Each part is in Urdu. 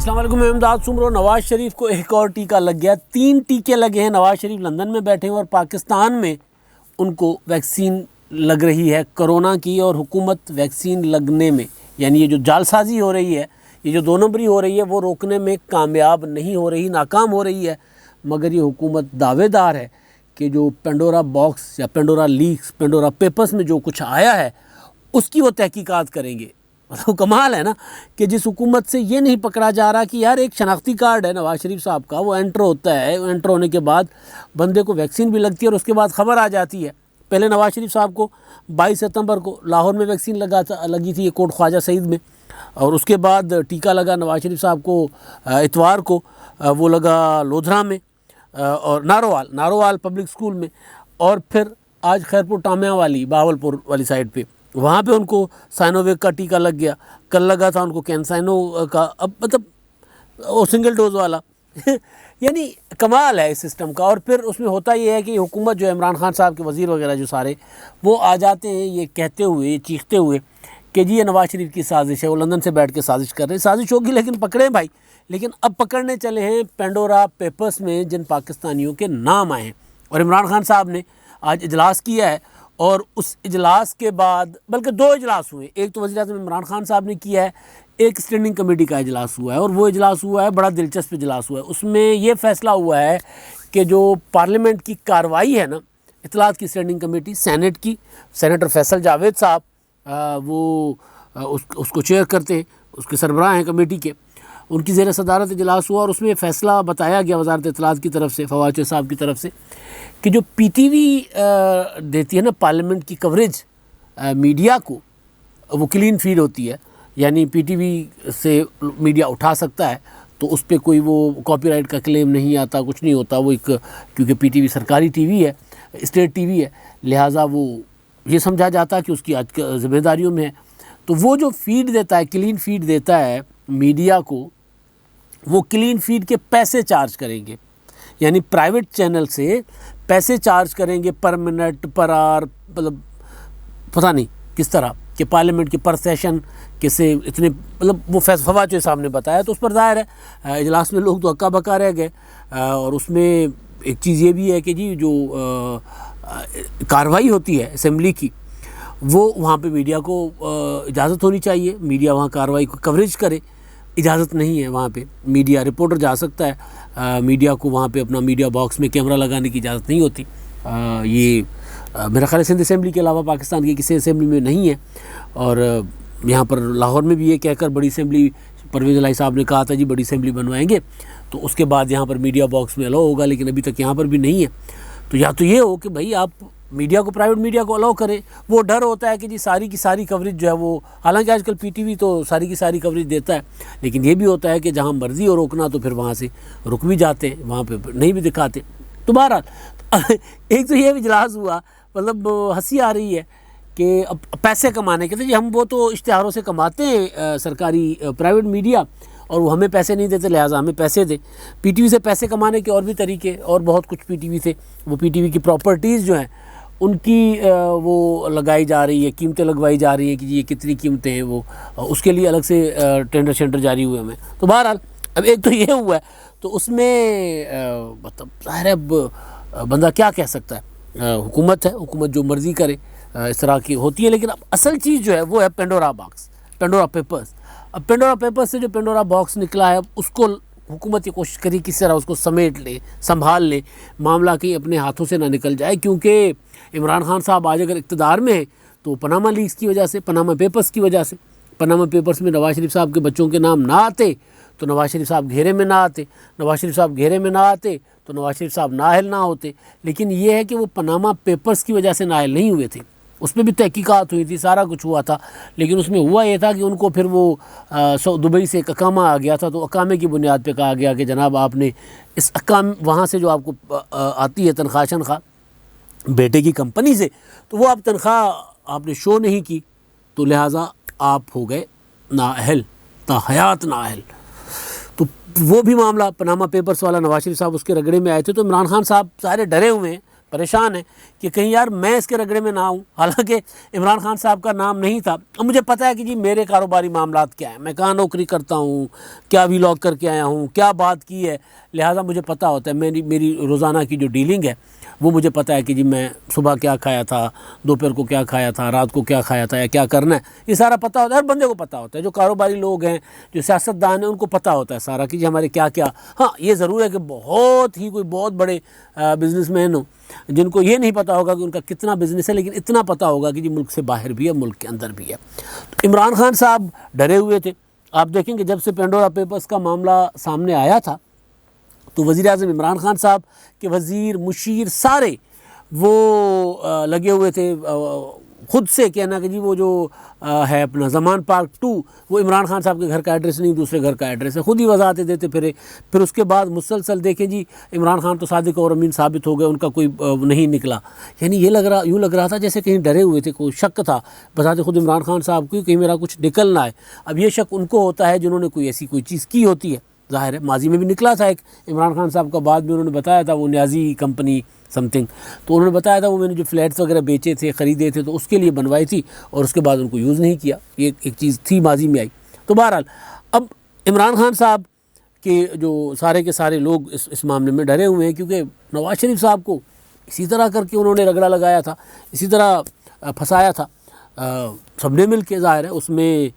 السلام علیکم، میں امداد سمرو۔ نواز شریف کو ایک اور ٹیکہ لگ گیا، 3 ٹیکے لگے ہیں۔ نواز شریف لندن میں بیٹھے ہیں اور پاکستان میں ان کو ویکسین لگ رہی ہے کرونا کی، اور حکومت ویکسین لگنے میں، یعنی یہ جو جعل سازی ہو رہی ہے، یہ جو 2 نمبری ہو رہی ہے، وہ روکنے میں کامیاب نہیں ہو رہی، ناکام ہو رہی ہے۔ مگر یہ حکومت دعوے دار ہے کہ جو پینڈورا باکس یا پینڈورا لیکس، پینڈورا پیپرز میں جو کچھ آیا ہے اس کی وہ تحقیقات کریں گے۔ مطلب کمال ہے نا کہ جس حکومت سے یہ نہیں پکڑا جا رہا کہ یار ایک شناختی کارڈ ہے نواز شریف صاحب کا، وہ انٹر ہوتا ہے، انٹر ہونے کے بعد بندے کو ویکسین بھی لگتی ہے اور اس کے بعد خبر آ جاتی ہے۔ پہلے نواز شریف صاحب کو 22 ستمبر کو لاہور میں ویکسین لگی تھی، کوٹ خواجہ سعید میں، اور اس کے بعد ٹیکہ لگا نواز شریف صاحب کو اتوار کو، وہ لگا لودھرا میں اور ناروال پبلک سکول میں، اور پھر آج خیرپور ٹامیاں والی بہاولپور والی سائڈ پہ، وہاں پہ ان کو سائنوویک کا ٹیکہ لگ گیا۔ کل لگا تھا ان کو کینسائنو کا، اب مطلب وہ سنگل ڈوز والا یعنی کمال ہے اس سسٹم کا۔ اور پھر اس میں ہوتا یہ ہے کہ حکومت جو عمران خان صاحب کے وزیر وغیرہ جو سارے وہ آ جاتے ہیں یہ کہتے ہوئے، یہ چیختے ہوئے کہ جی یہ نواز شریف کی سازش ہے، وہ لندن سے بیٹھ کے سازش کر رہے ہیں۔ سازش ہوگی لیکن پکڑیں بھائی، لیکن اب پکڑنے چلے ہیں پینڈورا پیپرز میں جن پاکستانیوں کے نام آئے ہیں۔ اور عمران خان صاحب نے آج اجلاس کیا ہے، اور اس اجلاس کے بعد بلکہ 2 اجلاس ہوئے، ایک تو وزیر اعظم عمران خان صاحب نے کیا ہے، ایک اسٹینڈنگ کمیٹی کا اجلاس ہوا ہے، اور وہ اجلاس ہوا ہے بڑا دلچسپ اجلاس ہوا ہے۔ اس میں یہ فیصلہ ہوا ہے کہ جو پارلیمنٹ کی کارروائی ہے نا، اطلاعات کی اسٹینڈنگ کمیٹی سینٹ کی، سینیٹر فیصل جاوید صاحب وہ اس کو چیئر کرتے ہیں، اس کے سربراہ ہیں کمیٹی کے، ان کی زیر صدارت اجلاس ہوا، اور اس میں یہ فیصلہ بتایا گیا وزارت اطلاعات کی طرف سے، فواد چودھری صاحب کی طرف سے، کہ جو پی ٹی وی دیتی ہے نا پارلیمنٹ کی کوریج میڈیا کو، وہ کلین فیڈ ہوتی ہے، یعنی پی ٹی وی سے میڈیا اٹھا سکتا ہے، تو اس پہ کوئی وہ کاپی رائٹ کا کلیم نہیں آتا، کچھ نہیں ہوتا، وہ ایک کیونکہ پی ٹی وی سرکاری ٹی وی ہے، اسٹیٹ ٹی وی ہے، لہٰذا وہ یہ سمجھا جاتا ہے کہ اس کی آج ذمہ داریوں میں ہے۔ تو وہ جو فیڈ دیتا ہے، کلین فیڈ دیتا ہے میڈیا کو، وہ کلین فیڈ کے پیسے چارج کریں گے، یعنی پرائیویٹ چینل سے پیسے چارج کریں گے پر منٹ، پر آر، مطلب پتہ نہیں کس طرح کہ پارلیمنٹ کے پر سیشن کیسے اتنے، مطلب وہ فواد چودھری صاحب نے بتایا۔ تو اس پر ظاہر ہے اجلاس میں لوگ تو ہکا بکا رہ گئے، اور اس میں ایک چیز یہ بھی ہے کہ جی جو کارروائی ہوتی ہے اسمبلی کی، وہ وہاں پہ میڈیا کو اجازت ہونی چاہیے، میڈیا وہاں کارروائی کو کوریج کرے، اجازت نہیں ہے وہاں پہ میڈیا رپورٹر جا سکتا ہے، میڈیا کو وہاں پہ اپنا میڈیا باکس میں کیمرہ لگانے کی اجازت نہیں ہوتی۔ یہ میرا خیال ہے سندھ اسمبلی کے علاوہ پاکستان کی کسی اسمبلی میں نہیں ہے، اور یہاں پر لاہور میں بھی یہ کہہ کر بڑی اسمبلی، پرویز الہی صاحب نے کہا تھا جی بڑی اسمبلی بنوائیں گے تو اس کے بعد یہاں پر میڈیا باکس میں الاؤ ہوگا، لیکن ابھی تک یہاں پر بھی نہیں ہے۔ تو یا تو یہ ہو کہ بھائی آپ میڈیا کو، پرائیویٹ میڈیا کو الاؤ کریں، وہ ڈر ہوتا ہے کہ جی ساری کی ساری کوریج جو ہے وہ، حالانکہ آج کل پی ٹی وی تو ساری کی ساری کوریج دیتا ہے، لیکن یہ بھی ہوتا ہے کہ جہاں مرضی ہو روکنا تو پھر وہاں سے رک بھی جاتے ہیں، وہاں پہ نہیں بھی دکھاتے۔ تو بہرحال ایک تو یہ بھی اجلاس ہوا، مطلب ہنسی آ رہی ہے کہ اب پیسے کمانے کے، جی ہم وہ تو اشتہاروں سے کماتے ہیں سرکاری پرائیویٹ میڈیا، اور وہ ہمیں پیسے نہیں دیتے، لہٰذا ہمیں پیسے دیں۔ پی ٹی وی سے پیسے کمانے کے اور بھی طریقے، اور بہت کچھ پی ٹی وی سے، وہ پی ٹی وی کی پراپرٹیز جو ہیں ان کی وہ لگائی جا رہی ہے، قیمتیں لگوائی جا رہی ہیں کہ جی یہ کتنی قیمتیں ہیں، وہ اس کے لیے الگ سے ٹینڈر شینڈر جاری ہوئے ہمیں۔ تو بہرحال اب ایک تو یہ ہوا ہے، تو اس میں مطلب ظاہر ہے اب بندہ کیا کہہ سکتا ہے، حکومت ہے، حکومت جو مرضی کرے، اس طرح کی ہوتی ہے۔ لیکن اب اصل چیز جو ہے وہ ہے پینڈورا باکس، پینڈورا پیپرز۔ اب پینڈورا پیپرز سے جو پینڈورا باکس نکلا ہے، اب اس کو حکومت یہ کوشش کری کس طرح اس کو سمیٹ لے، سنبھال لے، معاملہ کہیں اپنے ہاتھوں سے نہ نکل جائے، کیونکہ عمران خان صاحب آج اگر اقتدار میں ہیں تو پاناما لیکس کی وجہ سے، پاناما پیپرز کی وجہ سے، پاناما پیپرز میں نواز شریف صاحب کے بچوں کے نام نہ آتے تو نواز شریف صاحب گھیرے میں نہ آتے، نواز شریف صاحب گھیرے میں نہ آتے تو نواز شریف صاحب نااہل نہ ہوتے۔ لیکن یہ ہے کہ وہ پاناما پیپرز کی وجہ سے نااہل نہیں ہوئے تھے، اس میں بھی تحقیقات ہوئی تھی، سارا کچھ ہوا تھا، لیکن اس میں ہوا یہ تھا کہ ان کو پھر وہ دبئی سے ایک اقامہ آ گیا تھا، تو اقامے کی بنیاد پہ کہا گیا کہ جناب آپ نے اس وہاں سے جو آپ کو آتی ہے تنخواہ شنخواہ بیٹے کی کمپنی سے، تو وہ آپ تنخواہ آپ نے شو نہیں کی، تو لہٰذا آپ ہو گئے نااہل، تا حیات نااہل۔ وہ بھی معاملہ پاناما پیپرز والا، نواز شریف صاحب اس کے رگڑے میں آئے تھے، تو عمران خان صاحب سارے ڈرے ہوئے ہیں، پریشان ہیں کہ کہیں یار میں اس کے رگڑے میں نہ آؤں. حالانکہ عمران خان صاحب کا نام نہیں تھا. اب مجھے پتہ ہے کہ جی میرے کاروباری معاملات کیا ہیں, میں کہاں نوکری کرتا ہوں, کیا ولاگ کر کے آیا ہوں, کیا بات کی ہے, لہٰذا مجھے پتہ ہوتا ہے. میری روزانہ کی جو ڈیلنگ ہے وہ مجھے پتہ ہے کہ جی میں صبح کیا کھایا تھا, دوپہر کو کیا کھایا تھا, رات کو کیا کھایا تھا, یا کیا کرنا ہے, یہ سارا پتہ ہوتا ہے. ہر بندے کو پتہ ہوتا ہے. جو کاروباری لوگ ہیں, جو سیاستدان ہیں, ان کو پتہ ہوتا ہے سارا کہ جی ہمارے کیا کیا. ہاں یہ ضرور ہے کہ بہت ہی کوئی بہت بڑے بزنس مین ہوں جن کو یہ نہیں پتہ ہوگا کہ ان کا کتنا بزنس ہے, لیکن اتنا پتہ ہوگا کہ جی ملک سے باہر بھی ہے, ملک کے اندر بھی ہے. تو عمران خان صاحب ڈرے ہوئے تھے. آپ دیکھیں کہ جب سے پینڈورا پیپرز کا معاملہ سامنے آیا تھا تو وزیر اعظم عمران خان صاحب کے وزیر, مشیر سارے وہ لگے ہوئے تھے خود سے کہنا کہ جی وہ جو ہے اپنا زمان پارک 2 وہ عمران خان صاحب کے گھر کا ایڈریس نہیں, دوسرے گھر کا ایڈریس ہے. خود ہی وضاحتیں دیتے پھرے. پھر اس کے بعد مسلسل دیکھیں جی عمران خان تو صادق اور امین ثابت ہو گئے, ان کا کوئی نہیں نکلا. یعنی یوں لگ رہا تھا جیسے کہیں ڈرے ہوئے تھے, کوئی شک تھا بتاتے خود عمران خان صاحب کو کہیں میرا کچھ نکل نہ آئے. اب یہ شک ان کو ہوتا ہے جنہوں نے کوئی ایسی کوئی چیز کی ہوتی ہے. ظاہر ہے ماضی میں بھی نکلا تھا ایک عمران خان صاحب کا, بعد میں انہوں نے بتایا تھا وہ نیازی کمپنی سم تھنگ, تو انہوں نے بتایا تھا وہ میں نے جو فلیٹس وغیرہ بیچے تھے, خریدے تھے, تو اس کے لیے بنوائی تھی اور اس کے بعد ان کو یوز نہیں کیا. یہ ایک چیز تھی ماضی میں آئی. تو بہرحال اب عمران خان صاحب کے جو سارے کے سارے لوگ اس معاملے میں ڈرے ہوئے ہیں, کیونکہ نواز شریف صاحب کو اسی طرح کر کے انہوں نے رگڑا لگایا تھا, اسی طرح پھنسایا تھا سب نے مل کے. ظاہر ہے اس میں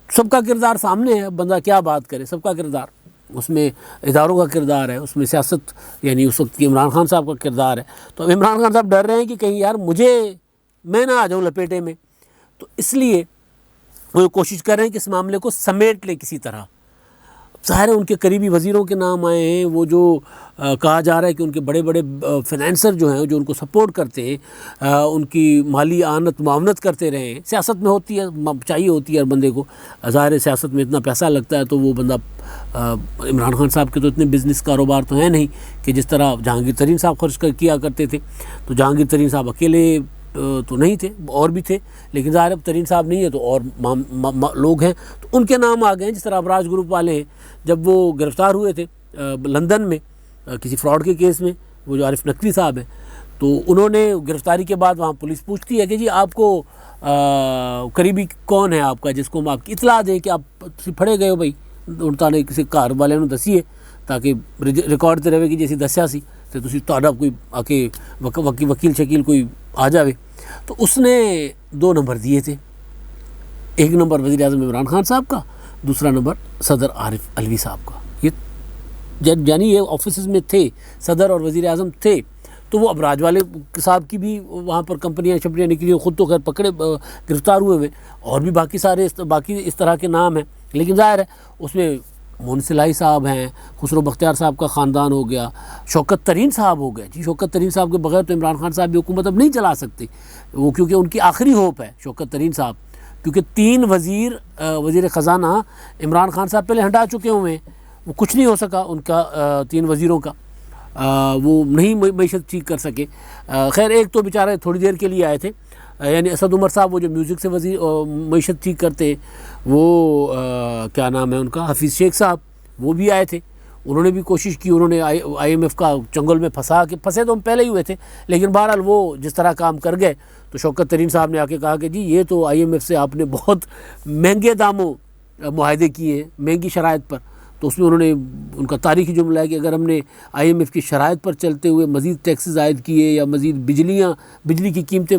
سب کا کردار سامنے ہے, بندہ کیا بات کرے, سب کا کردار اس میں, اداروں کا کردار ہے اس میں, سیاست یعنی اس وقت کی عمران خان صاحب کا کردار ہے. تو اب عمران خان صاحب ڈر رہے ہیں کہ کہیں یار میں نہ آ جاؤں لپیٹے میں, تو اس لیے وہ کوشش کر رہے ہیں کہ اس معاملے کو سمیٹ لیں کسی طرح. ظاہر ہے ان کے قریبی وزیروں کے نام آئے ہیں, وہ جو کہا جا رہا ہے کہ ان کے بڑے بڑے فنانسر جو ہیں جو ان کو سپورٹ کرتے ہیں, ان کی مالی معاونت کرتے رہے ہیں. سیاست میں ہوتی ہے, چاہیے ہوتی ہے ہر بندے کو. ظاہر ہے صیاست میں اتنا پیسہ لگتا ہے تو وہ بندہ, عمران خان صاحب کے تو اتنے بزنس کاروبار تو ہیں نہیں کہ جس طرح جہانگیر ترین صاحب خرچ کیا کرتے تھے. تو جہانگیر ترین صاحب اکیلے تو نہیں تھے, اور بھی تھے, لیکن ظاہر اب ترین صاحب نہیں ہے تو اور لوگ ہیں تو ان کے نام آ گئے ہیں. جس طرح ابراج گروپ والے ہیں, جب وہ گرفتار ہوئے تھے لندن میں کسی فراڈ کے کیس میں, وہ جو عارف نقوی صاحب ہیں, تو انہوں نے گرفتاری کے بعد وہاں پولیس پوچھتی ہے کہ جی آپ کو قریبی کون ہے آپ کا جس کو ہم آپ کی اطلاع دیں کہ آپ پھڑے گئے ہو. بھائی انہوں نے کسی کار والے نے دسی ہے تاکہ ریکارڈ تے رہے کہ جیسی دسیا سی تو تسی تہاڈا کوئی آ کے وکیل شکیل کوئی آ جاوے. تو اس نے 2 نمبر دیے تھے, ایک نمبر وزیر اعظم عمران خان صاحب کا, دوسرا نمبر صدر عارف علوی صاحب کا. یہ یعنی یہ آفیسز میں تھے, صدر اور وزیر اعظم تھے. تو وہ ابراج والے صاحب کی بھی وہاں پر کمپنیاں شمپنیاں نکلی, خود تو خیر پکڑے گرفتار ہوئے ہوئے, اور بھی باقی اس طرح کے نام ہیں. لیکن ظاہر ہے اس میں مون سلائی صاحب ہیں, خسرو بختیار صاحب کا خاندان ہو گیا, شوکت ترین صاحب ہو گئے. جی شوکت ترین صاحب کے بغیر تو عمران خان صاحب بھی حکومت اب نہیں چلا سکتے, وہ کیونکہ ان کی آخری ہوپ ہے شوکت ترین صاحب, کیونکہ 3 وزیر خزانہ عمران خان صاحب پہلے ہٹا چکے ہوئے ہیں. وہ کچھ نہیں ہو سکا ان کا 3 وزیروں کا, وہ نہیں معیشت ٹھیک کر سکے. خیر ایک تو بیچارے تھوڑی دیر کے لیے آئے تھے, یعنی اسد عمر صاحب وہ جو میوزک سے معیشت ٹھیک کرتے, وہ کیا نام ہے ان کا, حفیظ شیخ صاحب, وہ بھی آئے تھے. انہوں نے بھی کوشش کی, انہوں نے IMF کا چنگل میں پھنسے تو ہم پہلے ہی ہوئے تھے, لیکن بہرحال وہ جس طرح کام کر گئے. تو شوکت ترین صاحب نے آ کے کہا کہ جی یہ تو IMF سے آپ نے بہت مہنگے داموں معاہدے کیے ہیں, مہنگی شرائط پر. تو اس میں انہوں نے ان کا تاریخی جملہ ہے کہ اگر ہم نے IMF کی شرائط پر چلتے ہوئے مزید ٹیکسز عائد کیے یا مزید بجلی کی قیمتیں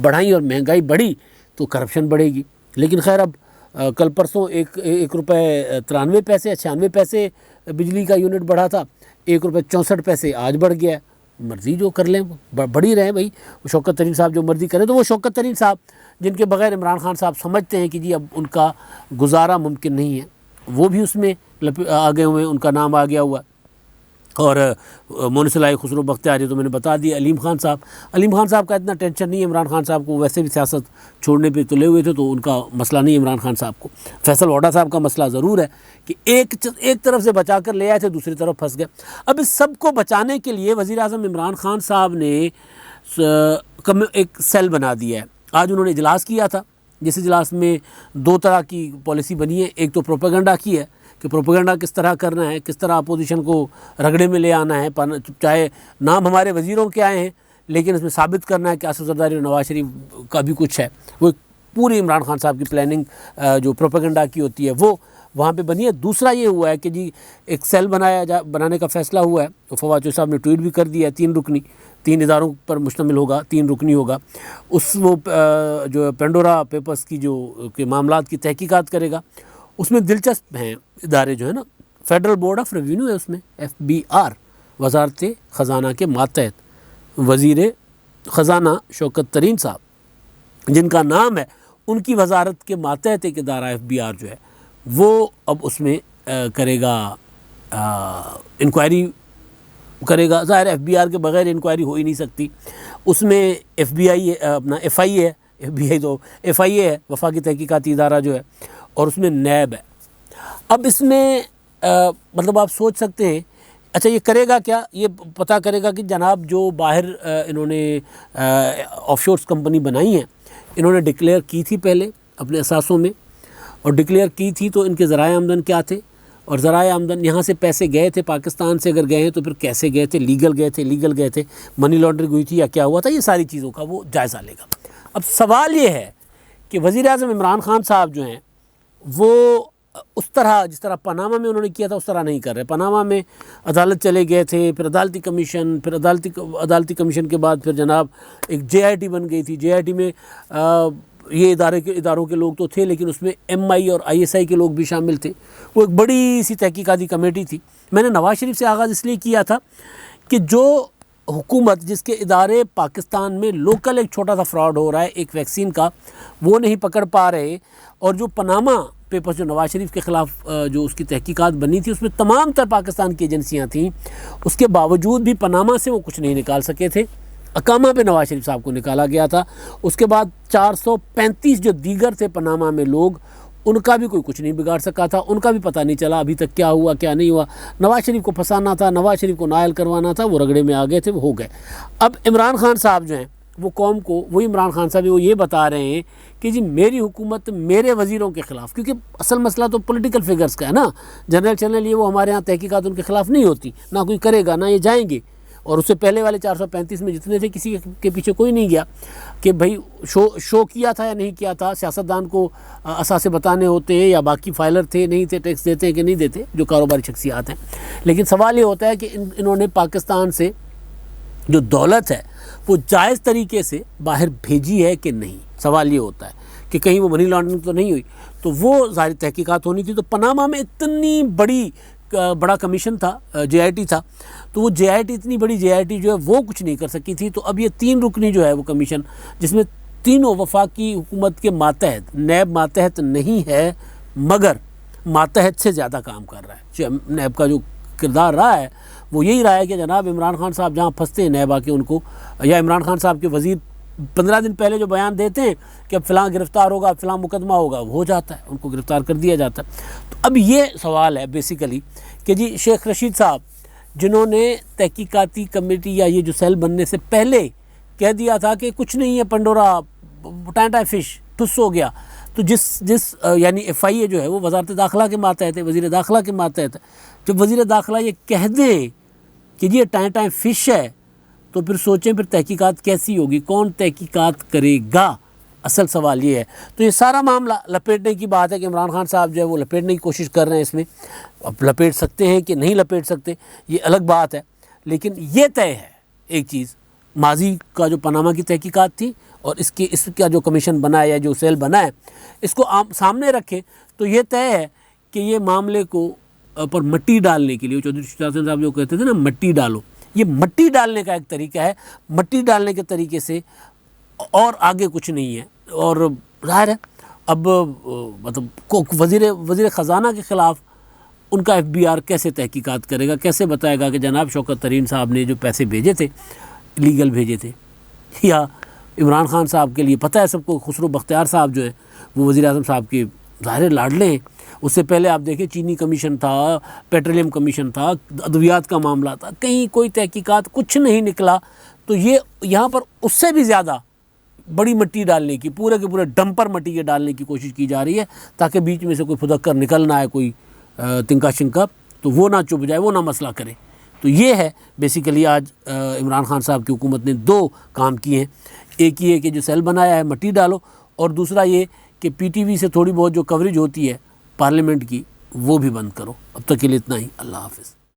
بڑھائیں اور مہنگائی بڑھی تو کرپشن بڑھے گی. لیکن خیر اب کل پرسوں 1 روپے 93 پیسے 96 پیسے بجلی کا یونٹ بڑھا تھا, 1 روپے 64 پیسے آج بڑھ گیا ہے. مرضی جو کر لیں, بڑھی رہے بھائی, شوکت ترین صاحب جو مرضی کریں. تو وہ شوکت ترین صاحب جن کے بغیر عمران خان صاحب سمجھتے ہیں کہ جی اب ان کا گزارا ممکن نہیں ہے, وہ بھی اس میں آگے ہوئے, ان کا نام آ گیا ہوا. اور مونسلائی خسرو بختیاری تو میں نے بتا دیا. علیم خان صاحب کا اتنا ٹینشن نہیں ہے عمران خان صاحب کو, ویسے بھی سیاست چھوڑنے پہ تلے ہوئے تھے تو ان کا مسئلہ نہیں ہے عمران خان صاحب کو. فیصل وڈا صاحب کا مسئلہ ضرور ہے کہ ایک طرف سے بچا کر لے آئے تھے, دوسری طرف پھنس گئے. اب اس سب کو بچانے کے لیے وزیر اعظم عمران خان صاحب نے ایک سیل بنا دیا ہے. آج انہوں نے اجلاس کیا تھا, جس اجلاس میں 2 طرح کی پالیسی بنی ہے. ایک تو پروپیگنڈا کی ہے کہ پروپیگنڈا کس طرح کرنا ہے، کس طرح اپوزیشن کو رگڑے میں لے آنا ہے، چاہے نام ہمارے وزیروں کے آئے ہیں لیکن اس میں ثابت کرنا ہے کہ آصف زرداری اور نواز شریف کا بھی کچھ ہے۔ وہ پوری عمران خان صاحب کی پلاننگ جو پروپیگنڈا کی ہوتی ہے وہ وہاں پہ بنی ہے۔ دوسرا یہ ہوا ہے کہ جی ایک سیل بنانے کا فیصلہ ہوا ہے، فواد چوہدری صاحب نے ٹویٹ بھی کر دیا ہے، 3 رکنی 3 اداروں پر مشتمل ہوگا، 3 رکنی ہوگا۔ وہ جو پینڈورا پیپرز کی جو کہ معاملات کی تحقیقات کرے گا، اس میں دلچسپ ہیں ادارے جو ہے نا، فیڈرل بورڈ آف ریونیو ہے اس میں، FBR، وزارت خزانہ کے ماتحت وزیر خزانہ شوکت ترین صاحب جن کا نام ہے، ان کی وزارت کے ماتحت ایک ادارہ FBR جو ہے وہ اب اس میں کرے گا انکوائری کرے گا۔ ظاہر FBR کے بغیر انکوائری ہو ہی نہیں سکتی۔ اس میں FBI اپنا FIA ہے، FBI تو FIA ہے، وفاقی تحقیقاتی ادارہ جو ہے، اور اس میں نیب ہے۔ اب اس میں مطلب آپ سوچ سکتے ہیں اچھا یہ کرے گا کیا؟ یہ پتہ کرے گا کہ جناب جو باہر انہوں نے آف شورس کمپنی بنائی ہیں، انہوں نے ڈکلیئر کی تھی پہلے اپنے اثاثوں میں، اور ڈکلیئر کی تھی تو ان کے ذرائع آمدن کیا تھے، اور ذرائع آمدن یہاں سے پیسے گئے تھے پاکستان سے اگر گئے ہیں تو پھر کیسے گئے تھے، لیگل گئے تھے، منی لانڈرنگ ہوئی تھی یا کیا ہوا تھا، یہ ساری چیزوں کا وہ جائزہ لے گا۔ اب سوال یہ ہے کہ وزیر اعظم عمران خان صاحب جو ہیں وہ اس طرح جس طرح پاناما میں انہوں نے کیا تھا اس طرح نہیں کر رہے۔ پاناما میں عدالت چلے گئے تھے، پھر عدالتی کمیشن، پھر عدالتی کمیشن کے بعد پھر جناب ایک JIT بن گئی تھی۔ JIT میں یہ اداروں کے لوگ تو تھے لیکن اس میں MI اور ISI کے لوگ بھی شامل تھے۔ وہ ایک بڑی سی تحقیقاتی کمیٹی تھی۔ میں نے نواز شریف سے آغاز اس لیے کیا تھا کہ جو حکومت جس کے ادارے پاکستان میں لوکل ایک چھوٹا سا فراڈ ہو رہا ہے ایک ویکسین کا، وہ نہیں پکڑ پا رہے، اور جو پاناما پیپرز جو نواز شریف کے خلاف جو اس کی تحقیقات بنی تھی اس میں تمام تر پاکستان کی ایجنسیاں تھیں، اس کے باوجود بھی پاناما سے وہ کچھ نہیں نکال سکے تھے۔ اقامہ پہ نواز شریف صاحب کو نکالا گیا تھا، اس کے بعد 435 جو دیگر تھے پاناما میں لوگ، ان کا بھی کوئی کچھ نہیں بگاڑ سکا تھا، ان کا بھی پتہ نہیں چلا ابھی تک کیا ہوا کیا نہیں ہوا۔ نواز شریف کو پھنسانا تھا، نواز شریف کو نائل کروانا تھا، وہ رگڑے میں آ گئے تھے، وہ ہو گئے۔ اب عمران خان صاحب جو ہیں وہ قوم کو، وہی عمران خان صاحب وہ یہ بتا رہے ہیں کہ جی میری حکومت میرے وزیروں کے خلاف، کیونکہ اصل مسئلہ تو پولیٹیکل فگرز کا ہے نا، جنرل یہ وہ ہمارے ہاں تحقیقات ان کے خلاف نہیں ہوتی، نہ کوئی کرے گا نہ یہ جائیں گے، اور اس سے پہلے والے 435 میں جتنے تھے کسی کے پیچھے کوئی نہیں گیا کہ بھائی شو کیا تھا یا نہیں کیا تھا، سیاستدان کو اثاثے بتانے ہوتے ہیں یا باقی فائلر تھے نہیں تھے، ٹیکس دیتے ہیں کہ نہیں دیتے، جو کاروباری شخصیات ہیں۔ لیکن سوال یہ ہوتا ہے کہ انہوں نے پاکستان سے جو دولت ہے وہ جائز طریقے سے باہر بھیجی ہے کہ نہیں، سوال یہ ہوتا ہے کہ کہیں وہ منی لانڈرنگ تو نہیں ہوئی، تو وہ ظاہر تحقیقات ہونی تھی۔ تو پاناما میں اتنی بڑا کمیشن تھا، JIT تھا، تو وہ اتنی بڑی JIT جو ہے وہ کچھ نہیں کر سکی تھی۔ تو اب یہ 3 رکنی جو ہے وہ کمیشن، جس میں تینوں وفاقی حکومت کے ماتحت، نیب ماتحت نہیں ہے مگر ماتحت سے زیادہ کام کر رہا ہے۔ نیب کا جو کردار رہا ہے وہ یہی رہا ہے کہ جناب عمران خان صاحب جہاں پھنستے ہیں نیب آ کے ان کو، یا عمران خان صاحب کے وزیر 15 دن پہلے جو بیان دیتے ہیں کہ اب فلاں گرفتار ہوگا، فلاں مقدمہ ہوگا، وہ ہو جاتا ہے، ان کو گرفتار کر دیا جاتا ہے۔ تو اب یہ سوال ہے بیسیکلی کہ جی شیخ رشید صاحب جنہوں نے تحقیقاتی کمیٹی یا یہ جو سیل بننے سے پہلے کہہ دیا تھا کہ کچھ نہیں ہے، پنڈورا ٹائم فش ٹھس ہو گیا، تو جس یعنی FIA جو ہے وہ وزارت داخلہ کے ماتحت ہے، وزیر داخلہ کے ماتحت ہے، جب وزیر داخلہ یہ کہہ دیں کہ جی یہ ٹائم فش ہے تو پھر سوچیں پھر تحقیقات کیسی ہوگی، کون تحقیقات کرے گا؟ اصل سوال یہ ہے۔ تو یہ سارا معاملہ لپیٹنے کی بات ہے کہ عمران خان صاحب جو ہے وہ لپیٹنے کی کوشش کر رہے ہیں اس میں، اب لپیٹ سکتے ہیں کہ نہیں لپیٹ سکتے یہ الگ بات ہے، لیکن یہ طے ہے ایک چیز، ماضی کا جو پاناما کی تحقیقات تھی اور اس کا جو کمیشن بنا ہے یا جو سیل بنا ہے، اس کو آپ سامنے رکھیں تو یہ طے ہے کہ یہ معاملے کو پر مٹی ڈالنے کے لیے، چودھری رشید صاحب جو کہتے تھے نا مٹی ڈالو، یہ مٹی ڈالنے کا ایک طریقہ ہے، مٹی ڈالنے کے طریقے سے اور آگے کچھ نہیں ہے۔ اور ظاہر ہے اب مطلب وزیر خزانہ کے خلاف ان کا FBR کیسے تحقیقات کرے گا، کیسے بتائے گا کہ جناب شوکت ترین صاحب نے جو پیسے بھیجے تھے لیگل بھیجے تھے، یا عمران خان صاحب کے لیے پتہ ہے سب کو، خسرو بختیار صاحب جو ہے وہ وزیر اعظم صاحب کے ظاہر لاڈلے ہیں، اس سے پہلے آپ دیکھیں چینی کمیشن تھا، پیٹرولیم کمیشن تھا، ادویات کا معاملہ تھا، کہیں کوئی تحقیقات کچھ نہیں نکلا۔ تو یہ یہاں پر اس سے بھی زیادہ بڑی مٹی ڈالنے کی، پورے کے پورے ڈمپر مٹی کے ڈالنے کی کوشش کی جا رہی ہے تاکہ بیچ میں سے کوئی پھدک کر نکل نہ آئے کوئی تنکا شنکا، تو وہ نہ چپ جائے، وہ نہ مسئلہ کرے۔ تو یہ ہے بیسیکلی آج عمران خان صاحب کی حکومت نے 2 کام کیے ہیں، ایک یہ کہ جو سیل بنایا ہے مٹی ڈالو، اور دوسرا یہ کہ پی ٹی وی سے تھوڑی بہت جو کوریج ہوتی ہے پارلیمنٹ کی وہ بھی بند کرو۔ اب تک کے لیے اتنا ہی، اللہ حافظ۔